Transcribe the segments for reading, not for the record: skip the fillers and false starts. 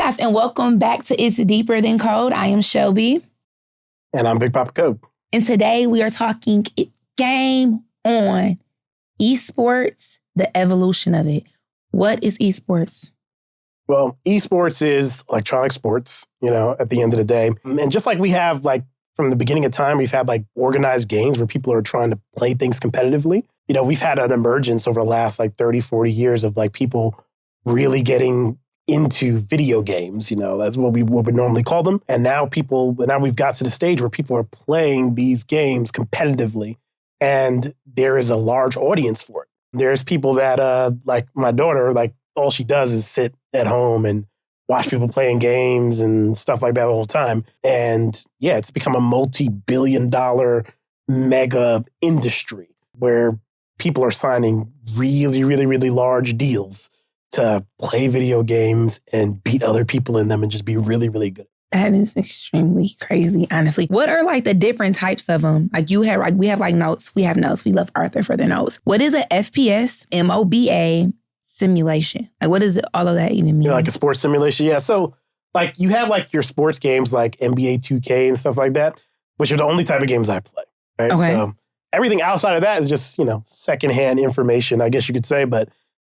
guys, and welcome back to It's Deeper Than Code. I am Shelby. And I'm Big Papa Code. And today we are talking game on esports, the evolution of it. What is esports? Well, esports is electronic sports, at the end of the day. And just like we have, from the beginning of time, we've had, organized games where people are trying to play things competitively. We've had an emergence over the last, 30, 40 years of, people really getting into video games. That's what we normally call them. And now we've got to the stage where people are playing these games competitively. And there is a large audience for it. There's people that, like my daughter, all she does is sit at home and watch people playing games and stuff like that all the time. And yeah, it's become a multi-billion-dollar mega industry where people are signing really, really, really large deals to play video games and beat other people in them and just be really, really good. That is extremely crazy, honestly. What are the different types of them? We have notes. We have notes. We love Arthur for their notes. What is a FPS, MOBA simulation? What does all of that even mean? A sports simulation? Yeah. So you have your sports games like NBA 2K and stuff like that, which are the only type of games I play. Right. Okay. So everything outside of that is just, secondhand information, I guess you could say, but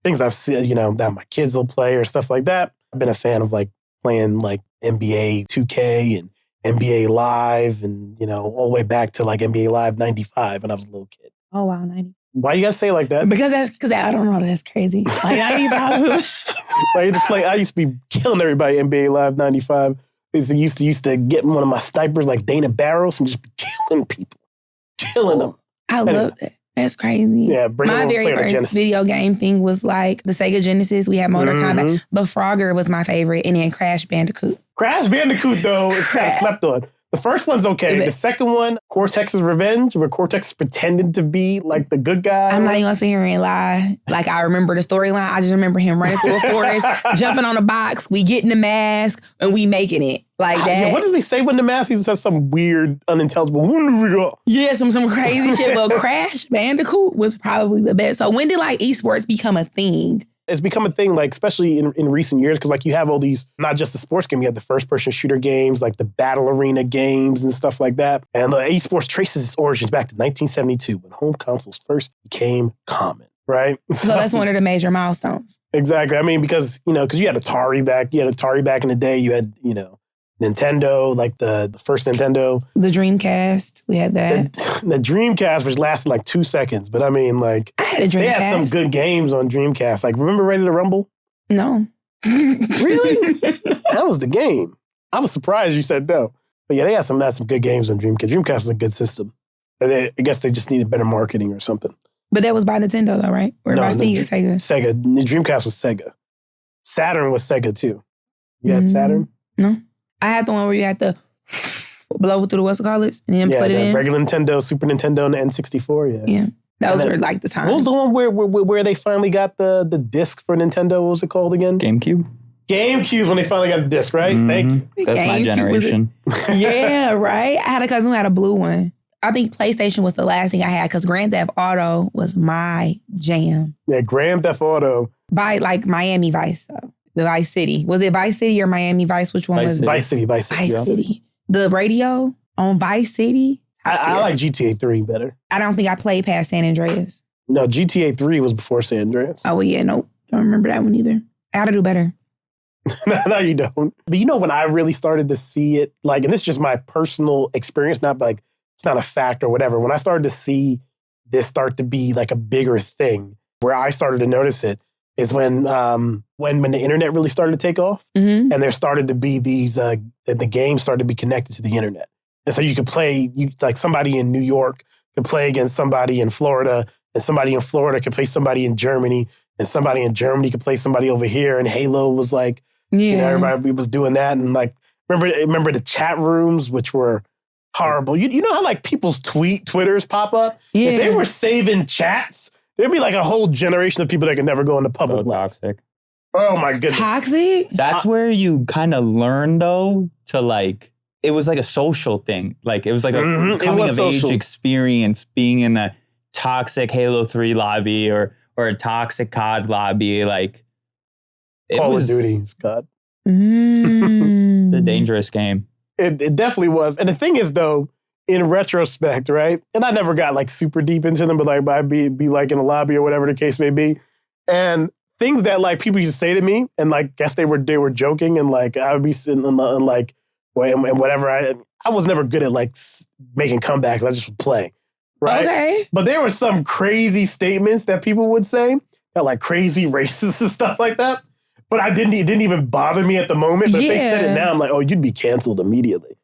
things I've seen, that my kids will play or stuff like that. I've been a fan of playing NBA 2K and NBA Live and, all the way back to NBA Live 95 when I was a little kid. Oh, wow, 90. Why you gotta say it like that? Because I don't know, that's crazy. I used to be killing everybody NBA Live 95. I used to get one of my snipers like Dana Barros and just be killing people. Killing them. I love that. That's crazy. Yeah, my very first video game thing was the Sega Genesis. We had Mortal Kombat, but Frogger was my favorite, and then Crash Bandicoot. Crash Bandicoot, though, is kind of slept on. The first one's okay. The second one, Cortex's Revenge, where Cortex pretended to be the good guy. I'm not even gonna sit here and lie. I remember the storyline. I just remember him running through a forest, jumping on a box, we getting the mask, and we making it. That. Yeah, what does he say when the mask? He says some weird, unintelligible. Yeah, some crazy shit. Well, Crash Bandicoot was probably the best. So when did esports become a thing? It's become a thing, especially in recent years, because you have all these, not just the sports game, you have the first-person shooter games, the battle arena games and stuff like that. And the esports traces its origins back to 1972 when home consoles first became common, right? So that's one of the major milestones. Exactly. I mean, because you had Atari back in the day. You had, Nintendo, the first Nintendo. The Dreamcast, we had that. The Dreamcast, which lasted 2 seconds. But I mean, I had a Dreamcast. They had some good games on Dreamcast. Remember Ready to Rumble? No. Really? That was the game. I was surprised you said no. But yeah, they had some good games on Dreamcast. Dreamcast was a good system. I guess they just needed better marketing or something. But that was by Nintendo though, right? Or by Sega? Sega. The Dreamcast was Sega. Saturn was Sega too. You had Saturn? No. I had the one where you had to blow through the and then put it in. Regular Nintendo, Super Nintendo, and the N64. Yeah. Those were the time. What was the one where they finally got the disc for Nintendo? What was it called again? GameCube. GameCube's when they finally got a disc, right? Mm-hmm. Thank you. That's my generation. Yeah, right? I had a cousin who had a blue one. I think PlayStation was the last thing I had because Grand Theft Auto was my jam. Yeah, Grand Theft Auto. By Miami Vice, though. The Vice City. Was it Vice City or Miami Vice? Which one was it? Vice City. Vice City. The radio on Vice City. I like GTA 3 better. I don't think I played past San Andreas. No, GTA 3 was before San Andreas. Oh, well, yeah, nope. Don't remember that one either. I gotta do better. No, you don't. But when I really started to see it, and this is just my personal experience, not it's not a fact or whatever. When I started to see this start to be a bigger thing, where I started to notice it, is when the internet really started to take off, and there started to be these the games started to be connected to the internet, and so you could play somebody in New York could play against somebody in Florida, and somebody in Florida could play somebody in Germany, and somebody in Germany could play somebody over here, and Halo was everybody was doing that, and remember the chat rooms, which were horrible. You know how people's Twitters pop up? Yeah. If they were saving chats, there'd be a whole generation of people that could never go into public life. Toxic. Oh my goodness. Toxic? That's where you kind of learn though to it was a social thing. It was a coming of age experience being in a toxic Halo 3 lobby or a toxic COD lobby. Call of Duty is COD. It's a dangerous game. It definitely was. And the thing is, though, in retrospect, right? And I never got like super deep into them, but like I'd be like in the lobby or whatever the case may be. And things that like people used to say to me, and like guess they were joking, and like I would be sitting and like and whatever. I was never good at like making comebacks. I just would play, right? Okay. But there were some crazy statements that people would say that like crazy racist and stuff like that. But it didn't even bother me at the moment. But if they said it now, I'm like, oh, you'd be canceled immediately.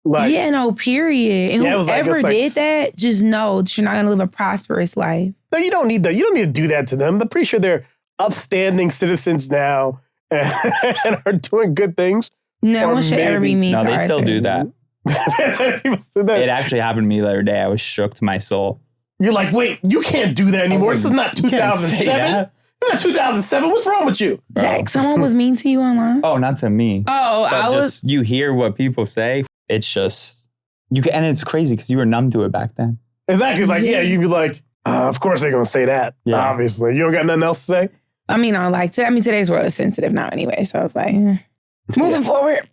Like, yeah, no, period. And whoever did that, just know that you're not going to live a prosperous life. No, you don't need that. You don't need to do that to them. I'm pretty sure they're upstanding citizens now and are doing good things. No one should ever be mean to Arthur. No, they still do that. It actually happened to me the other day. I was shook to my soul. You're like, wait, you can't do that anymore. This is not 2007. This is not 2007. What's wrong with you? Zach, someone was mean to you online? Oh, not to me. Oh, but you hear what people say. It's just, and it's crazy because you were numb to it back then. Exactly. Like, yeah, you'd be like, of course they're going to say that. Yeah. Obviously. You don't got nothing else to say? I mean, today's world is sensitive now anyway. So I was like, moving forward.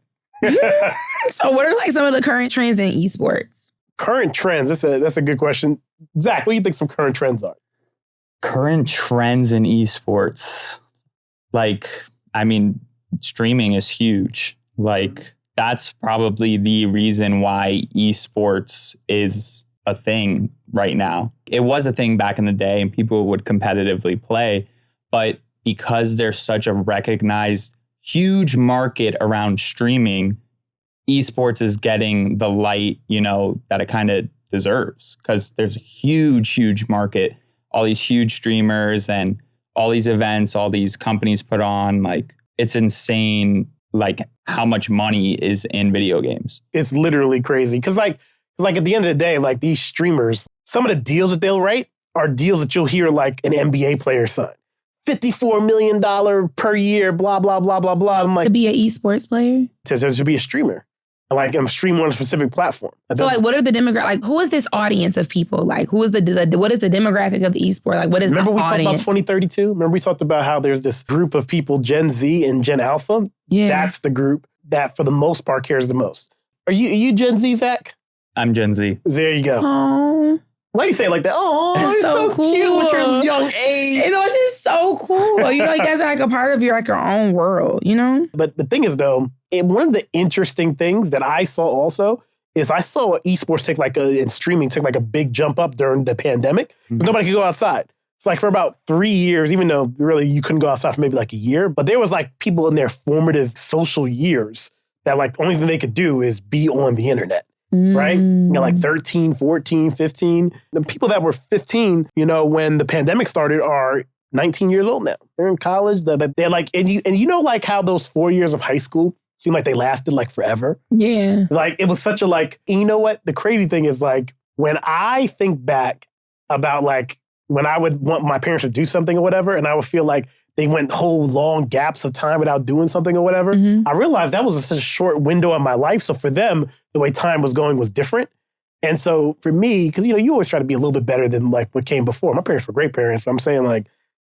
So what are like some of the current trends in esports? Current trends? That's a good question. Zach, what do you think some current trends are? Current trends in esports. Like, I mean, streaming is huge. Like, that's probably the reason why esports is a thing right now. It was a thing back in the day and people would competitively play, but because there's such a recognized huge market around streaming, esports is getting the light, that it kind of deserves because there's a huge market, all these huge streamers and all these events, all these companies put on, like it's insane. Like how much money is in video games. It's literally crazy. Cause like at the end of the day, like these streamers, some of the deals that they'll write are deals that you'll hear like an NBA player sign. $54 million per year, blah, blah, blah, blah, blah. I'm like, to be an esports player? To be a streamer. Like I'm streaming on a specific platform. So like what are the demographics? Like who is this audience of people? Like who is what is the demographic of the esport? Like what is Remember the we audience? talked about 2032? Remember we talked about how there's this group of people, Gen Z and Gen Alpha? Yeah. That's the group that for the most part cares the most. Are you Gen Z, Zach? I'm Gen Z. There you go. Oh. Why do you say it like that? Oh, you're so cool. Cute with your young age. It's just so cool. You guys are like a part of your own world, But the thing is, though, one of the interesting things that I saw also is I saw esports and streaming take like a big jump up during the pandemic because nobody could go outside. It's like for about 3 years, even though really you couldn't go outside for maybe like a year, but there was like people in their formative social years that like the only thing they could do is be on the internet. Right? Like 13, 14, 15. The people that were 15, when the pandemic started are 19 years old now. They're in college. They're like, and you know like how those 4 years of high school seemed like they lasted like forever? Yeah. Like it was such a like, and you know what? The crazy thing is like, when I think back about like, when I would want my parents to do something or whatever, and I would feel like they went whole long gaps of time without doing something or whatever. I realized that was such a short window in my life. So for them, the way time was going was different. And so for me, because, you always try to be a little bit better than like what came before. My parents were great parents. So I'm saying like,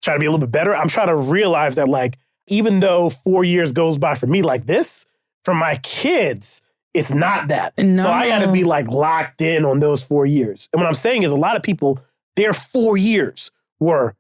try to be a little bit better. I'm trying to realize that like, even though 4 years goes by for me like this, for my kids, it's not that. No. So I got to be like locked in on those 4 years. And what I'm saying is a lot of people, their 4 years were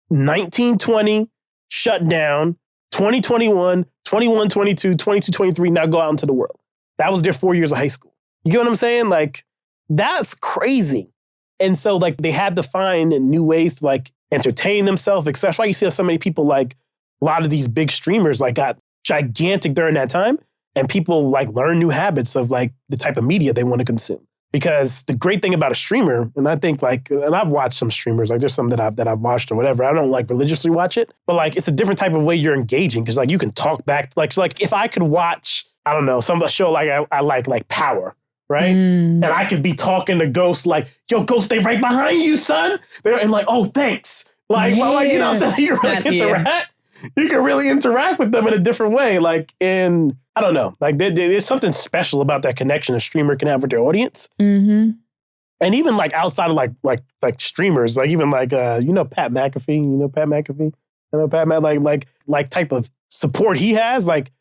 1920, shut down, 2021, 21, 22, 22, 23, now go out into the world. That was their 4 years of high school. You get what I'm saying? Like, that's crazy. And so, like, they had to find new ways to, like, entertain themselves, etc. That's why you see so many people, like, a lot of these big streamers, like, got gigantic during that time. And people, like, learn new habits of, like, the type of media they want to consume. Because the great thing about a streamer, and I think like, and I've watched some streamers, like there's some that I've watched or whatever. I don't like religiously watch it, but like it's a different type of way you're engaging because like you can talk back. Like if I could watch, I don't know, some show like I like Power, right? And I could be talking to Ghost like, yo, Ghost, they right behind you, son. And like, oh, thanks. Like, well, like you know what I'm saying? You can really interact. You can really interact with them in a different way. Like I don't know. Like there's something special about that connection a streamer can have with their audience. And even like outside of like streamers, like even like Pat McAfee, Pat McAfee, like type of support he has. Like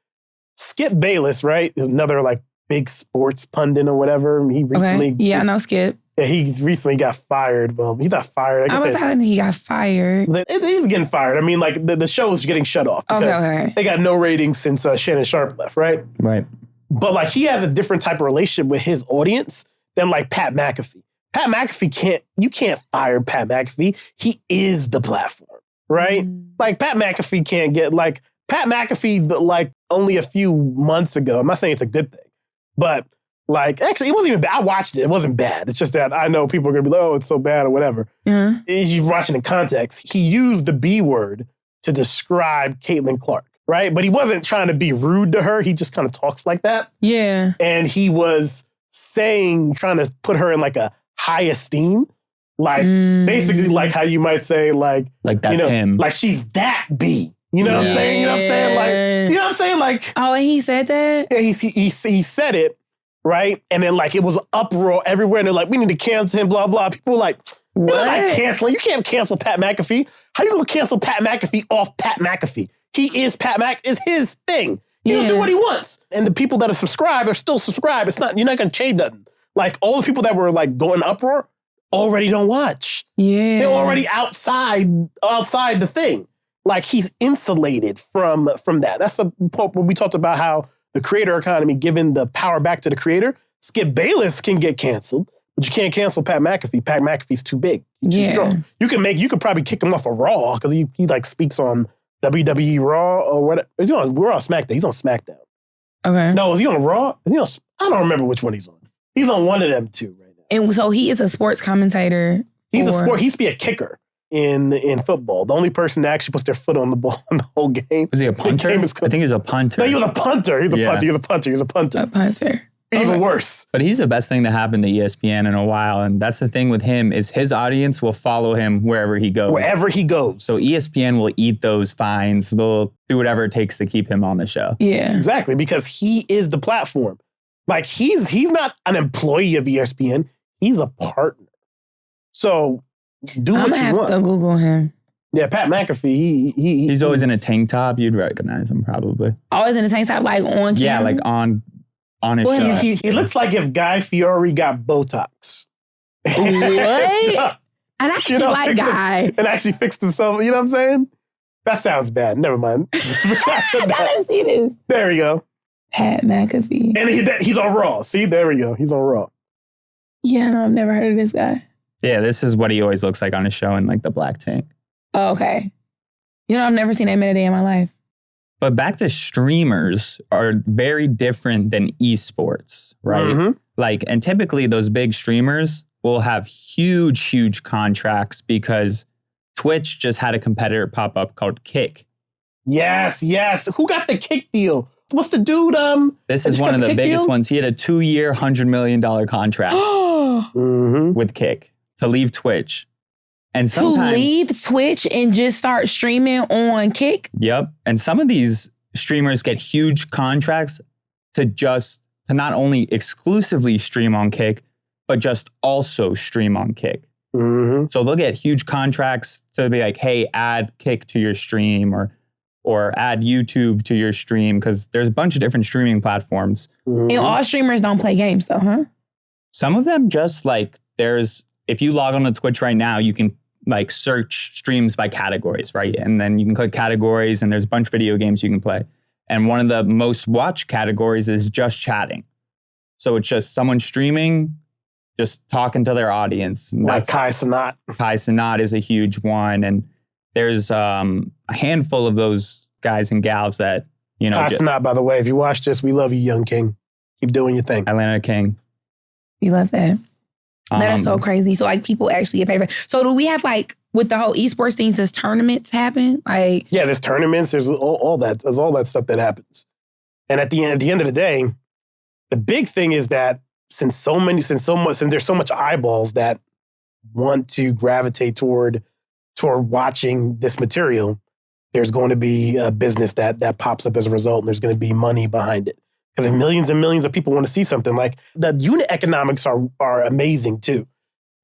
Skip Bayless, right, is another like big sports pundit or whatever. He recently, I know Skip. Yeah, he's recently got fired. Well, he's not fired. I was saying he got fired. He's getting fired. I mean, like the show is getting shut off because they got no ratings since Shannon Sharp left, right? Right. But like he has a different type of relationship with his audience than like Pat McAfee. Pat McAfee you can't fire Pat McAfee. He is the platform, right? Like Pat McAfee can't get like Pat McAfee like only a few months ago. I'm not saying it's a good thing, but like actually it wasn't even bad. I watched it. It wasn't bad. It's just that I know people are gonna be like, oh, it's so bad or whatever. You're watching in context. He used the B word to describe Caitlin Clark, right? But he wasn't trying to be rude to her. He just kind of talks like that. Yeah. And he was trying to put her in like a high esteem. Like basically like how you might say like that's him. Like she's that B. You know what I'm saying? You know what I'm saying? Like, you know what I'm saying? Like, oh, and he said that? Yeah, he said it, right? And then like it was uproar everywhere. And they're like, we need to cancel him, blah, blah. People were like, what? You're not canceling. You can't cancel Pat McAfee. How you gonna cancel Pat McAfee off Pat McAfee? He is is his thing. He'll do what he wants. And the people that are subscribed are still subscribed. You're not gonna change nothing. Like all the people that were like going uproar already don't watch. Yeah. They're already outside the thing. Like he's insulated from that. That's when we talked about how the creator economy, giving the power back to the creator. Skip Bayless can get canceled, but you can't cancel Pat McAfee. Pat McAfee's too big. He's too strong. You could probably kick him off of Raw because he like speaks on WWE Raw or what? We're on SmackDown. He's on SmackDown. Okay. No, is he on Raw? I don't remember which one he's on. He's on one of them two right now. And so he is a sports commentator. He used to be a kicker in football. The only person that actually puts their foot on the ball in the whole game. Was he a punter? I think he was a punter. No, he was a punter. He was a punter. A punter. Even worse. But he's the best thing to happen to ESPN in a while. And that's the thing with him is his audience will follow him wherever he goes. Wherever he goes. So ESPN will eat those fines. They'll do whatever it takes to keep him on the show. Yeah. Exactly. Because he is the platform. Like he's not an employee of ESPN. He's a partner. So do what you want. I'm gonna have to Google him. Yeah, Pat McAfee, he's always in a tank top. You'd recognize him probably. Always in a tank top, like on camera? Yeah, like on his show. He looks like if Guy Fieri got Botox. What? And actually like Guy. And actually fixed himself. You know what I'm saying? That sounds bad. Never mind. I gotta see this. There we go. Pat McAfee. And he's on Raw. See, there we go. He's on Raw. Yeah, no, I've never heard of this guy. Yeah, this is what he always looks like on his show in like the black tank. Oh, okay. I've never seen that man a day in my life. But back to streamers are very different than esports, right? Mm-hmm. And typically those big streamers will have huge, huge contracts because Twitch just had a competitor pop up called Kick. Yes. Who got the Kick deal? What's the dude? This is one of the biggest ones. He had a 2-year, $100 million contract with Kick to leave Twitch. And sometimes, to leave Twitch and just start streaming on Kick? Yep. And some of these streamers get huge contracts to not only exclusively stream on Kick, but just also stream on Kick. Mm-hmm. So they'll get huge contracts to be like, hey, add Kick to your stream or add YouTube to your stream, because there's a bunch of different streaming platforms. Mm-hmm. And all streamers don't play games though, huh? Some of them just if you log on to Twitch right now, you can search streams by categories, right? And then you can click categories and there's a bunch of video games you can play. And one of the most watched categories is just chatting. So it's just someone streaming, just talking to their audience. Like Kai Cenat. Kai Cenat is a huge one. And there's a handful of those guys and gals that, Kai Cenat, by the way, if you watch this, we love you, young king. Keep doing your thing. Atlanta King. We love that. That is so crazy. So people actually get paid for it. So do we have with the whole esports things, does tournaments happen? Yeah, there's tournaments. There's all that. There's all that stuff that happens. And at the end of the day, the big thing is that since there's so much eyeballs that want to gravitate toward watching this material, there's going to be a business that pops up as a result, and there's going to be money behind it. Because if millions and millions of people want to see something, the unit economics are amazing too.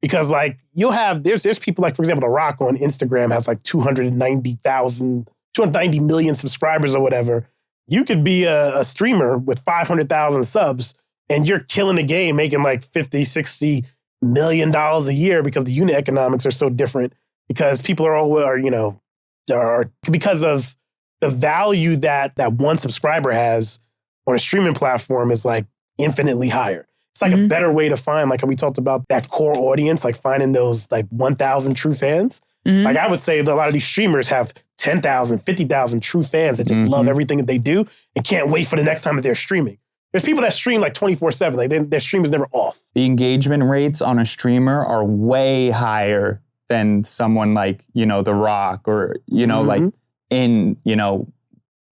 Because you'll have, there's people for example, The Rock on Instagram has 290 million subscribers or whatever. You could be a streamer with 500,000 subs and you're killing the game, making like 50, 60 million dollars a year because the unit economics are so different because people are because of the value that one subscriber has on a streaming platform is like infinitely higher. It's like a better way to find, like we talked about that core audience, like finding those like 1,000 true fans. Like I would say that a lot of these streamers have 10,000, 50,000 true fans that just love everything that they do and can't wait for the next time that they're streaming. There's people that stream like 24/7. Like their stream is never off. The engagement rates on a streamer are way higher than someone like, The Rock or, like in,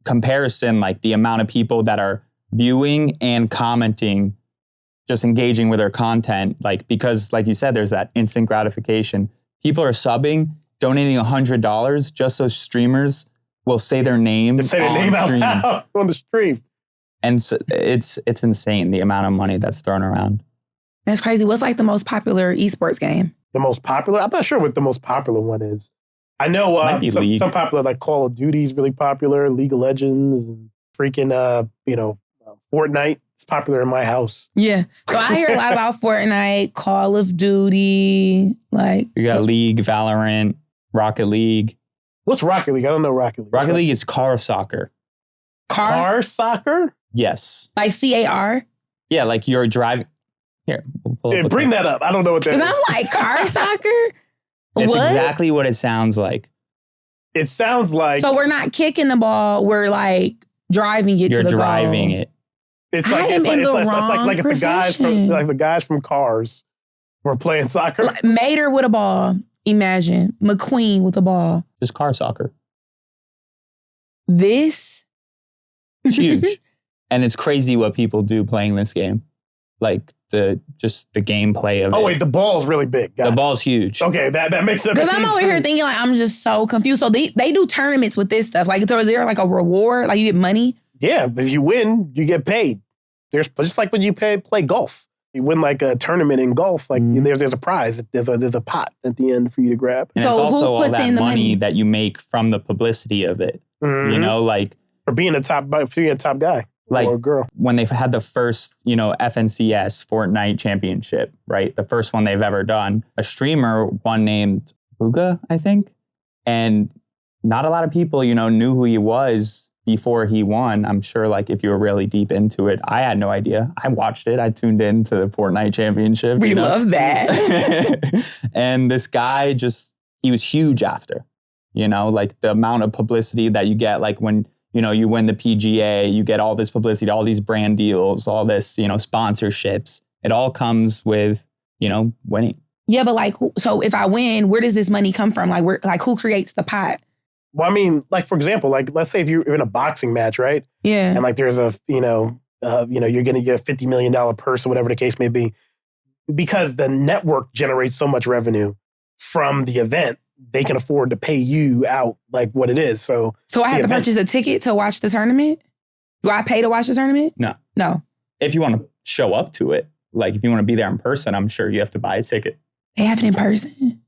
comparison, like the amount of people that are viewing and commenting, just engaging with their content. Like, because like you said, there's that instant gratification. People are subbing, donating $100 just so streamers will say their name. Say their name out loud on the stream. And so it's insane the amount of money that's thrown around. That's crazy. What's like the most popular esports game? The most popular? I'm not sure what the most popular one is. I know some popular, like Call of Duty is really popular, League of Legends, and freaking, Fortnite. It's popular in my house. Yeah. So I hear a lot about Fortnite, Call of Duty, like... You got League, Valorant, Rocket League. What's Rocket League? I don't know Rocket League. Rocket League is car soccer. Car soccer? Yes. Like CAR? Yeah, like you're driving... Here. Bring that up. I don't know what that is. Because I'm like, car soccer? It's exactly what it sounds like. It sounds like... So we're not kicking the ball. We're like driving it to the goal. You're driving it. It's like if the guys from Cars were playing soccer. Like Mater with a ball. Imagine. McQueen with a ball. Just car soccer. This? It's huge. And it's crazy what people do playing this game. Like the gameplay of it. Oh wait, the ball's really big. The ball's huge. Okay, that makes sense. Because I'm over here thinking like I'm just so confused. So they do tournaments with this stuff. Like is there like a reward? Like you get money? Yeah, if you win, you get paid. There's just like when you play golf. You win like a tournament in golf, like there's a prize. There's a pot at the end for you to grab. And so it's also all that money that you make from the publicity of it. Like for being a top guy. Like or a girl. When they've had the first, FNCS Fortnite championship, right? The first one they've ever done. A streamer, one named Booga, I think. And not a lot of people, knew who he was before he won. I'm sure like if you were really deep into it, I had no idea. I watched it. I tuned in to the Fortnite championship. We love that. And this guy he was huge after, like the amount of publicity that you get, like when, you win the PGA, you get all this publicity, all these brand deals, all this, sponsorships. It all comes with, winning. Yeah, but like, so if I win, where does this money come from? Like, who creates the pot? Well, I mean, like, for example, like, let's say if you're in a boxing match, right? Yeah. And like there's you're going to get a $50 million purse or whatever the case may be. Because the network generates so much revenue from the event, they can afford to pay you out like what it is. So I have to purchase a ticket to watch the tournament? Do I pay to watch the tournament? No. If you want to show up to it, like if you want to be there in person, I'm sure you have to buy a ticket. They have it in person?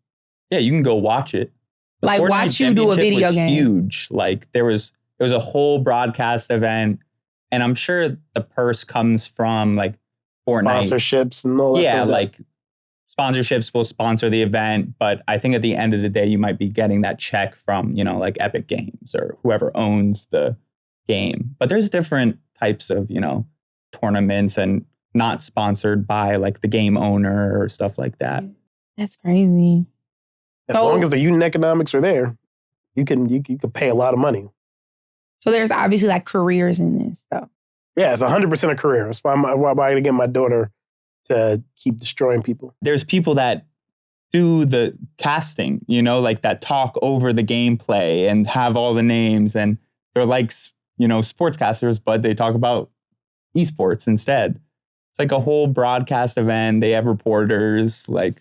Yeah, you can go watch it. Like watch you do a video game. Huge. Like it was a whole broadcast event, and I'm sure the purse comes from like Fortnite sponsorships and all that. Yeah, like sponsorships will sponsor the event, but I think at the end of the day, you might be getting that check from like Epic Games or whoever owns the game. But there's different types of tournaments and not sponsored by like the game owner or stuff like that. That's crazy. As long as the unit economics are there, you can pay a lot of money. So there's obviously like careers in this stuff. Yeah, it's 100% a career. That's why I'm going to get my daughter to keep destroying people. There's people that do the casting, like that talk over the gameplay and have all the names, and they're like, sportscasters, but they talk about esports instead. It's like a whole broadcast event. They have reporters, like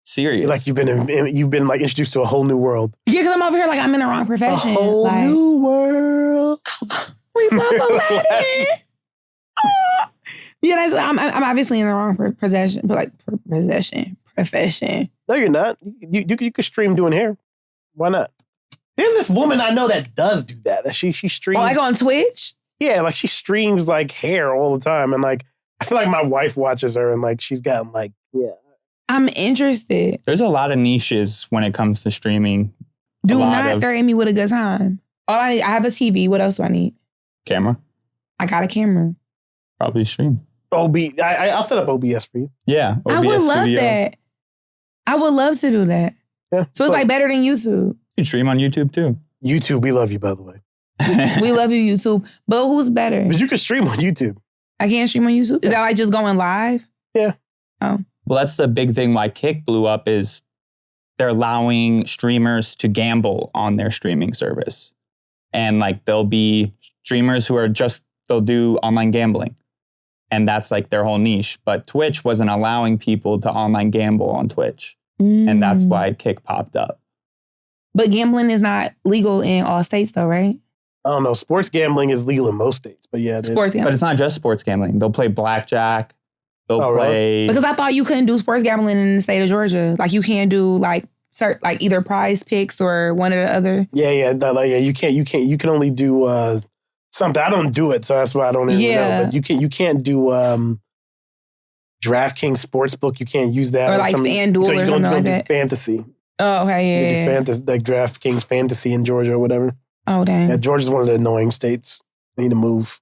serious. Like you've been like introduced to a whole new world. Yeah, because I'm over here like I'm in the wrong profession. A whole new world. We love Aladdin. Yeah, I'm obviously in the wrong profession. No, you're not. You could stream doing hair. Why not? There's this woman I know that does do that. She streams. Oh, like on Twitch? Yeah, like she streams like hair all the time. And like, I feel like my wife watches her and like she's gotten like, yeah. I'm interested. There's a lot of niches when it comes to streaming. Do not threaten me with a good time. All I need, I have a TV. What else do I need? Camera. I got a camera. Probably stream. I'll set up OBS for you. Yeah. OBS I would love Studio. that. I would love to do that. Yeah. So it's like better than YouTube. You can stream on YouTube too. YouTube, we love you, by the way. We love you, YouTube. But who's better? But you can stream on YouTube. I can't stream on YouTube? Is that like just going live? Yeah. Oh. Well, that's the big thing why Kick blew up is they're allowing streamers to gamble on their streaming service. And like there'll be streamers who are they'll do online gambling. And that's like their whole niche. But Twitch wasn't allowing people to online gamble on Twitch. And that's why Kick popped up. But gambling is not legal in all states though, right? I don't know. Sports gambling is legal in most states, but yeah. Sports gambling. But it's not just sports gambling. They'll play blackjack. They'll play... Really? Because I thought you couldn't do sports gambling in the state of Georgia. Like you can't do like either Prize Picks or one or the other. Yeah. You can't. You can only do something. I don't do it, so that's why I don't even know. But you can't do DraftKings Sportsbook. You can't use that. Or like FanDuel or something like that. Fantasy. Oh, okay, yeah. Fantasy, like DraftKings Fantasy in Georgia or whatever. Oh, dang. Yeah, Georgia's one of the annoying states. They need to move.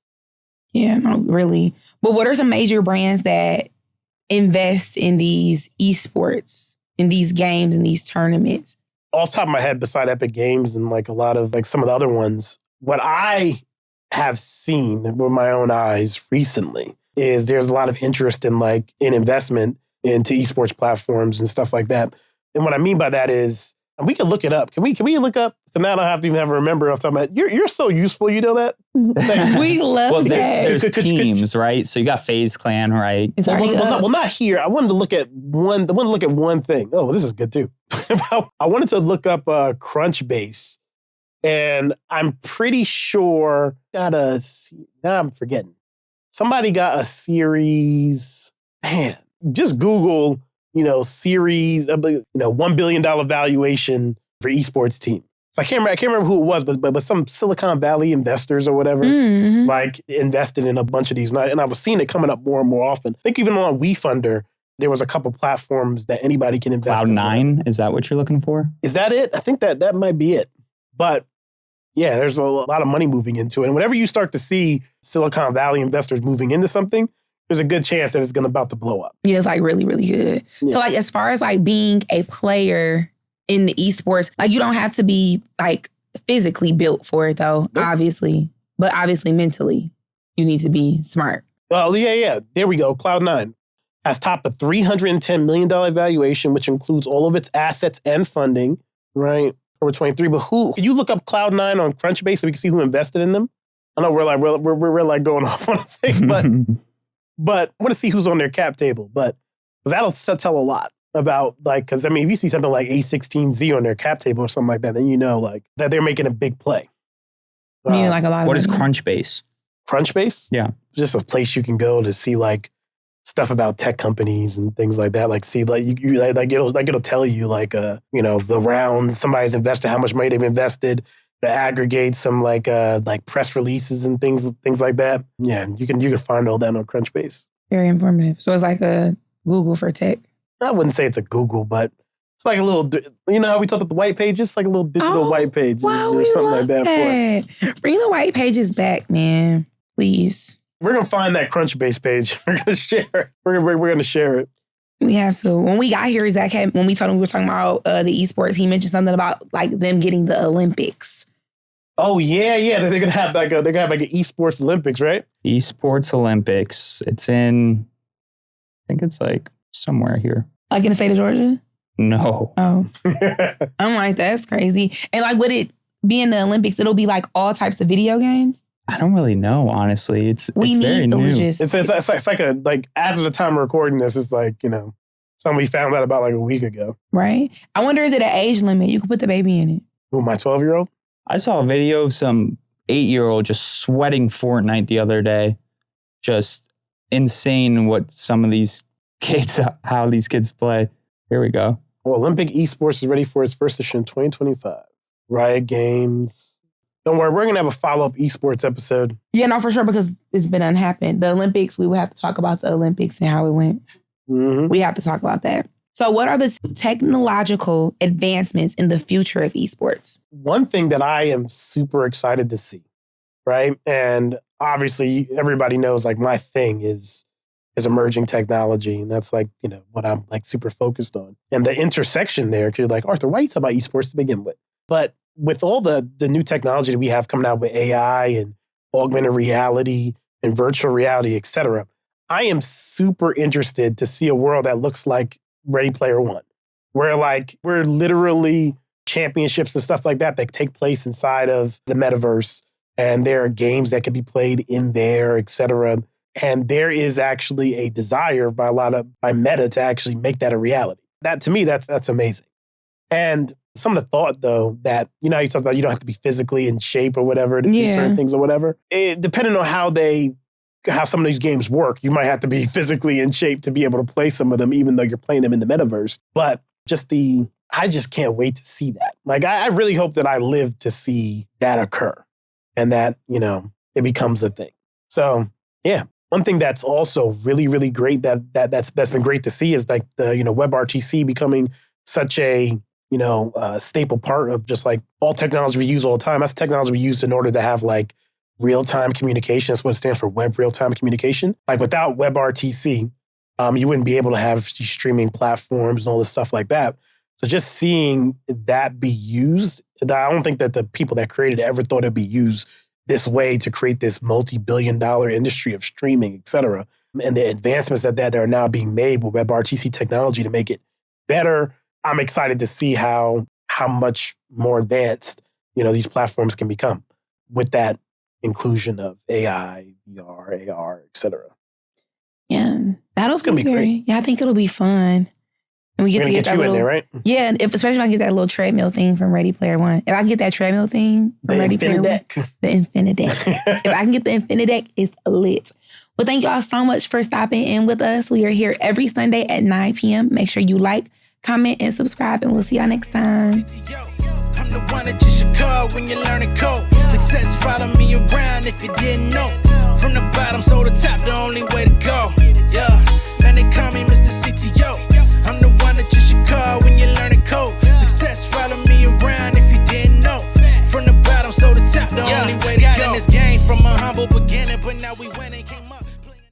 Yeah, no, really. But what are some major brands that invest in these esports, in these games, in these tournaments? Off the top of my head, beside Epic Games and like a lot of like some of the other ones, what I have seen with my own eyes recently is there's a lot of interest in investment into esports platforms and stuff like that. And what I mean by that is, and we can look it up. Can we look up? And now I don't have to even have a remember off the top of my head. You're so useful. You know that? Like, we love that. There's teams, right? So you got FaZe Clan, right? Well, not here. I wanted to look at one thing. Oh, this is good too. I wanted to look up Crunchbase, and I'm pretty sure now I'm forgetting. Somebody got a series. Man, just Google. Series, $1 billion valuation for esports team. So I can't remember who it was, but some Silicon Valley investors or whatever, like invested in a bunch of these. And I was seeing it coming up more and more often. I think even on WeFunder, there was a couple platforms that anybody can invest in. Cloud9, is that what you're looking for? Is that it? I think that might be it. But yeah, there's a lot of money moving into it. And whenever you start to see Silicon Valley investors moving into something, there's a good chance that it's about to blow up. Yeah, it's like really, really good. Yeah. So like as far as like being a player in the esports, like you don't have to be like physically built for it though, obviously. But obviously mentally, you need to be smart. Oh, yeah. There we go. Cloud9 has topped a $310 million valuation, which includes all of its assets and funding, right? Over 23. But can you look up Cloud9 on Crunchbase so we can see who invested in them? I know we're like going off on a thing, but I want to see who's on their cap table. But that'll tell a lot about because if you see something like A16Z on their cap table or something like that, then you know that they're making a big play. Meaning like a lot of What is Crunchbase? Crunchbase? Yeah. It's just a place you can go to see stuff about tech companies and things like that. It'll tell you the rounds somebody's invested, how much money they've invested. To aggregate some press releases and things like that. Yeah, you can find all that on Crunchbase. Very informative. So it's like a Google for tech. I wouldn't say it's a Google, but it's like a little. You know how we talk about the white pages? It's like a little digital white pages or something like that. Bring the white pages back, man. Please. We're gonna find that Crunchbase page. We're gonna share it. We're gonna share it. We have to. When we got here, Zach when we told him we were talking about the esports, he mentioned something about them getting the Olympics. Oh yeah. They're gonna have an esports Olympics, right? Esports Olympics. It's in. I think it's somewhere here. Like in the state of Georgia? No. Oh. I'm like, that's crazy. And would it be in the Olympics? It'll be all types of video games. I don't really know, honestly. It's very new. It's like after the time of recording this, it's something we found out about a week ago. Right. I wonder, is it an age limit? You could put the baby in it. Who, my 12-year-old? I saw a video of some 8-year-old just sweating Fortnite the other day. Just insane what some of these kids, how these kids play. Here we go. Well, Olympic Esports is ready for its first edition in 2025. Riot Games. Don't worry, we're going to have a follow-up esports episode. Yeah, no, for sure, because it's been unhappened. The Olympics, we will have to talk about the Olympics and how it went. Mm-hmm. We have to talk about that. So what are the technological advancements in the future of esports? One thing that I am super excited to see, right? And obviously everybody knows like my thing is emerging technology. And that's like, what I'm like super focused on. And the intersection there, because you're like, Arthur, why are you talking about esports to begin with? But with all the new technology that we have coming out with AI and augmented reality and virtual reality, et cetera, I am super interested to see a world that looks like Ready Player One, where like we're literally championships and stuff like that take place inside of the metaverse. And there are games that can be played in there, et cetera. And there is actually a desire by Meta to actually make that a reality. That to me, that's amazing. And some of the thought though that, you talk about you don't have to be physically in shape or whatever to do certain things or whatever. Depending on how some of these games work, you might have to be physically in shape to be able to play some of them, even though you're playing them in the metaverse. But I just can't wait to see that. Like, I really hope that I live to see that occur and that, it becomes a thing. So, yeah. One thing that's also really, really great that's been great to see is like the, WebRTC becoming such a, staple part of just like all technology we use all the time. That's technology we use in order to have like real-time communication. That's what it stands for, web real-time communication. Like without WebRTC, you wouldn't be able to have these streaming platforms and all this stuff like that. So just seeing that be used, I don't think that the people that created it ever thought it'd be used this way to create this multi-billion-dollar industry of streaming, et cetera. And the advancements that are now being made with WebRTC technology to make it better. I'm excited to see how much more advanced, these platforms can become with that inclusion of AI, VR, AR, et cetera. Yeah, That's going to be great. Yeah, I think it'll be fun. And we get to get that you in there, right? Yeah, especially if I get that little treadmill thing from Ready Player One. If I can get that treadmill thing from Ready Player One. The Infinideck. If I can get the Infinideck, it's lit. Well, thank y'all so much for stopping in with us. We are here every Sunday at 9 p.m. Make sure you like, comment, and subscribe, and we'll see y'all next time. I'm the one that you should call when you learn to code. Success follow me around if you didn't know. From the bottom, so the top, the only way to go.